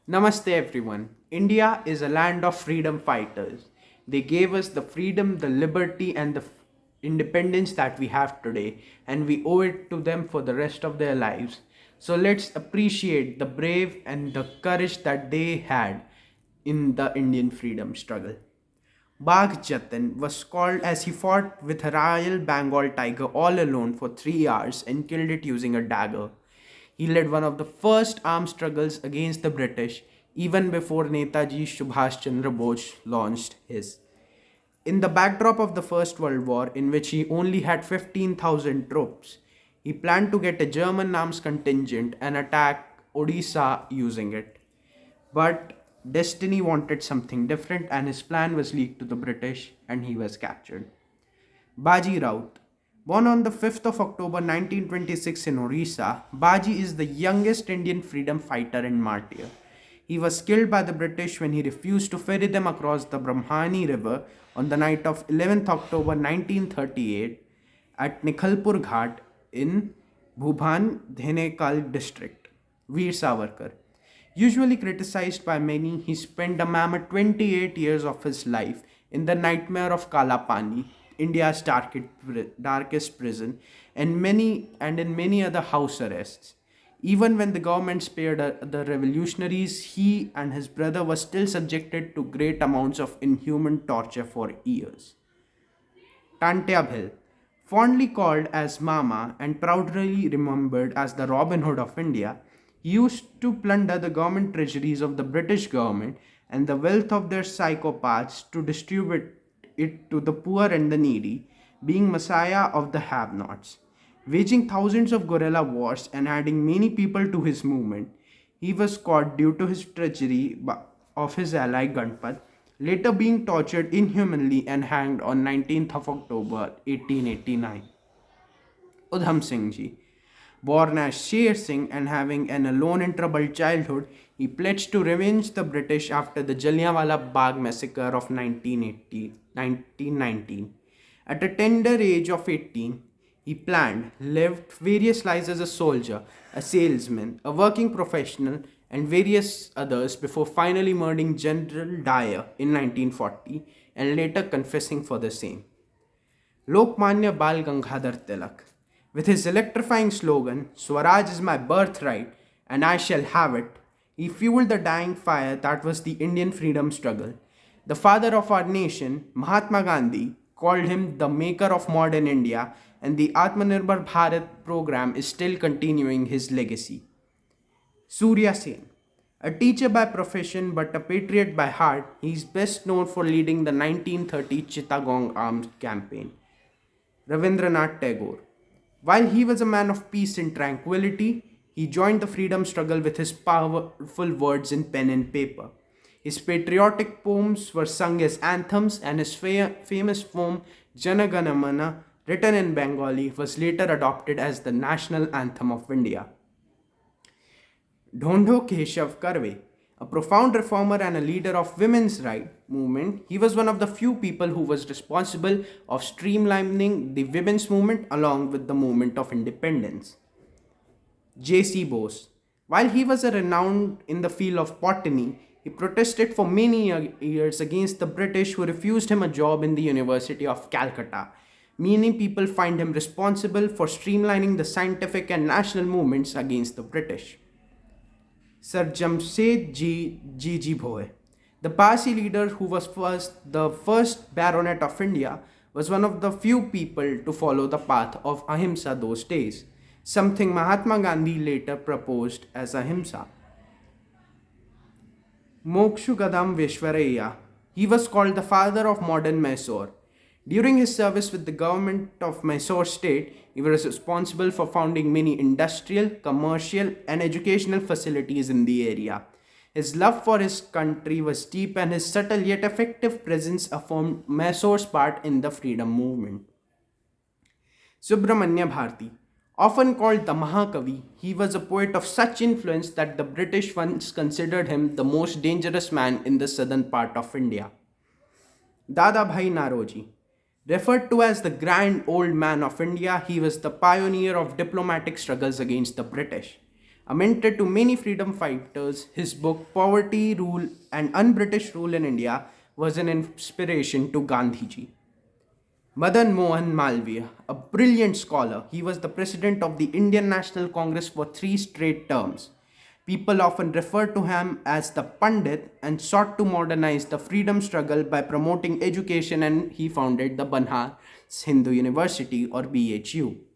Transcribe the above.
Namaste everyone. India is a land of freedom fighters. They gave us the freedom, the liberty, and the independence that we have today, and we owe it to them for the rest of their lives. So let's appreciate the brave and the courage that they had in the Indian freedom struggle. Bagh Jatin was called as he fought with a Royal Bengal tiger all alone for 3 hours and killed it using a dagger. He led one of the first armed struggles against the British, even before Netaji Subhash Chandra Bose launched his. In the backdrop of the First World War, in which he only had 15,000 troops, he planned to get a German arms contingent and attack Odisha using it. But destiny wanted something different, and his plan was leaked to the British, and he was captured. Baji Raut. Born on the 5th of October 1926 in Orissa, Baji is the youngest Indian freedom fighter and martyr. He was killed by the British when he refused to ferry them across the Brahmani River on the night of 11th October 1938 at Nikhalpur Ghat in Bhuban Dhenekal district. Veer Savarkar. Usually criticized by many, he spent a mammoth 28 years of his life in the nightmare of Kala Pani, India's darkest prison, and in many other house arrests. Even when the government spared the revolutionaries, he and his brother were still subjected to great amounts of inhuman torture for years. Tantia Bhil, fondly called as Mama and proudly remembered as the Robin Hood of India, he used to plunder the government treasuries of the British government and the wealth of their psychopaths to distribute it to the poor and the needy, being messiah of the have-nots. Waging thousands of guerrilla wars and adding many people to his movement, he was caught due to his treachery of his ally Ganpat, later being tortured inhumanly and hanged on 19th of October 1889. Udham Singh Ji. Born as Sher Singh and having an alone and troubled childhood, he pledged to revenge the British after the Jallianwala Bagh massacre of 1919. At a tender age of 18, he planned, lived various lives as a soldier, a salesman, a working professional, and various others before finally murdering General Dyer in 1940 and later confessing for the same. Lokmanya Bal Gangadhar Tilak. With his electrifying slogan, Swaraj is my birthright and I shall have it, he fueled the dying fire that was the Indian freedom struggle. The father of our nation, Mahatma Gandhi, called him the maker of modern India, and the Atmanirbhar Bharat program is still continuing his legacy. Surya Sen. A teacher by profession but a patriot by heart, he is best known for leading the 1930 Chittagong Arms Campaign. Ravindranath Tagore. While he was a man of peace and tranquility, he joined the freedom struggle with his powerful words in pen and paper. His patriotic poems were sung as anthems, and his famous poem Jana Gana Mana, written in Bengali, was later adopted as the national anthem of India. Dhondo Keshav Karve, a profound reformer and a leader of women's rights movement, he was one of the few people who was responsible of streamlining the women's movement along with the movement of independence. J.C. Bose. While he was a renowned in the field of botany, he protested for many years against the British who refused him a job in the University of Calcutta. Many people find him responsible for streamlining the scientific and national movements against the British. Sir Jamsetji Bhoy. The Parsi leader who was the first baronet of India was one of the few people to follow the path of Ahimsa those days, something Mahatma Gandhi later proposed as Ahimsa. Mokshugadam Vishwaraya. He was called the father of modern Mysore. During his service with the government of Mysore state, he was responsible for founding many industrial, commercial, and educational facilities in the area. His love for his country was deep, and his subtle yet effective presence affirmed Mysore's part in the freedom movement. Subramanya Bharati. Often called the Mahakavi, he was a poet of such influence that the British once considered him the most dangerous man in the southern part of India. Dadabhai Naroji. Referred to as the Grand Old Man of India, he was the pioneer of diplomatic struggles against the British. A mentor to many freedom fighters, his book Poverty, Rule, and Un-British Rule in India was an inspiration to Gandhiji. Madan Mohan Malviya, a brilliant scholar, he was the president of the Indian National Congress for three straight terms. People often refer to him as the Pandit and sought to modernize the freedom struggle by promoting education, and he founded the Banhar Hindu University or BHU.